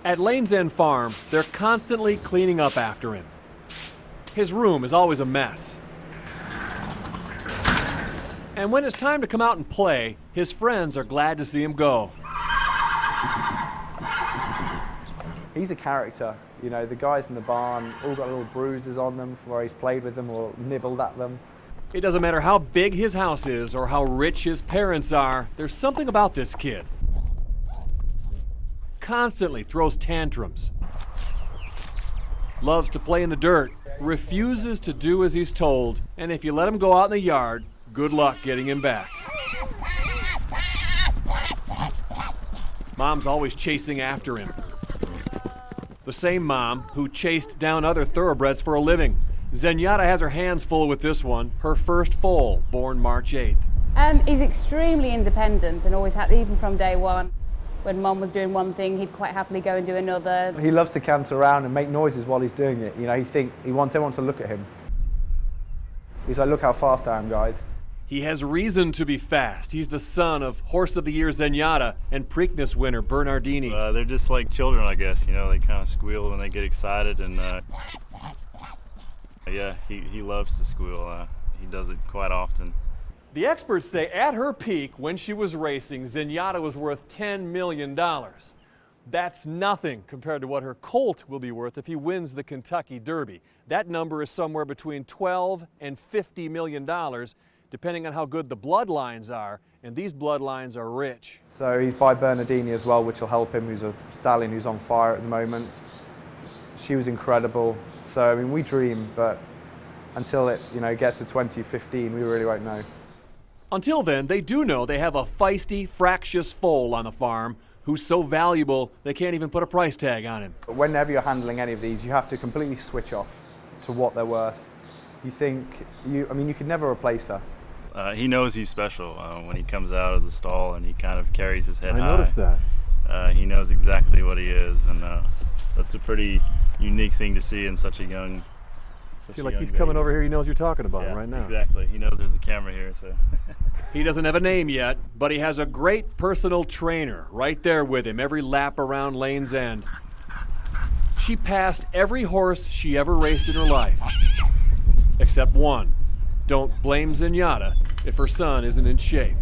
At Lane's End Farm, they're constantly cleaning up after him. His room is always a mess. And when it's time to come out and play, his friends are glad to see him go. He's a character. You know, the guys in the barn all got little bruises on them from where he's played with them or nibbled at them. It doesn't matter how big his house is or how rich his parents are, there's something about this kid. Constantly throws tantrums. Loves to play in the dirt, refuses to do as he's told, and if you let him go out in the yard, good luck getting him back. Mom's always chasing after him. The same mom who chased down other thoroughbreds for a living. Zenyattas has her hands full with this one, her first foal, born March 8th. He's extremely independent and always had, even from day one. When Mom was doing one thing, he'd quite happily go and do another. He loves to canter around and make noises while he's doing it. You know, he wants everyone to look at him. He's like, look how fast I am, guys. He has reason to be fast. He's the son of Horse of the Year Zenyattas and Preakness winner Bernardini. They're just like children, I guess. You know, they kind of squeal when they get excited, and yeah, he loves to squeal. He does it quite often. The experts say at her peak, when she was racing, Zenyattas was worth $10 million. That's nothing compared to what her colt will be worth if he wins the Kentucky Derby. That number is somewhere between $12 and $50 million, depending on how good the bloodlines are, and these bloodlines are rich. So he's by Bernardini as well, which will help him, who's a stallion who's on fire at the moment. She was incredible. So, I mean, we dream, but until it, you know, gets to 2015, we really won't know. Until then, they do know they have a feisty, fractious foal on the farm who's so valuable they can't even put a price tag on him. But whenever you're handling any of these, you have to completely switch off to what they're worth. You think, I mean, you could never replace her. He knows he's special when he comes out of the stall and he kind of carries his head high. I noticed that. He knows exactly what he is, and that's a pretty unique thing to see in such a young I feel like he's coming over here, he knows you're talking about him right now. Exactly, he knows there's a camera here, so. He doesn't have a name yet, but he has a great personal trainer right there with him every lap around Lane's End. She passed every horse she ever raced in her life, except one. Don't blame Zenyattas if her son isn't in shape.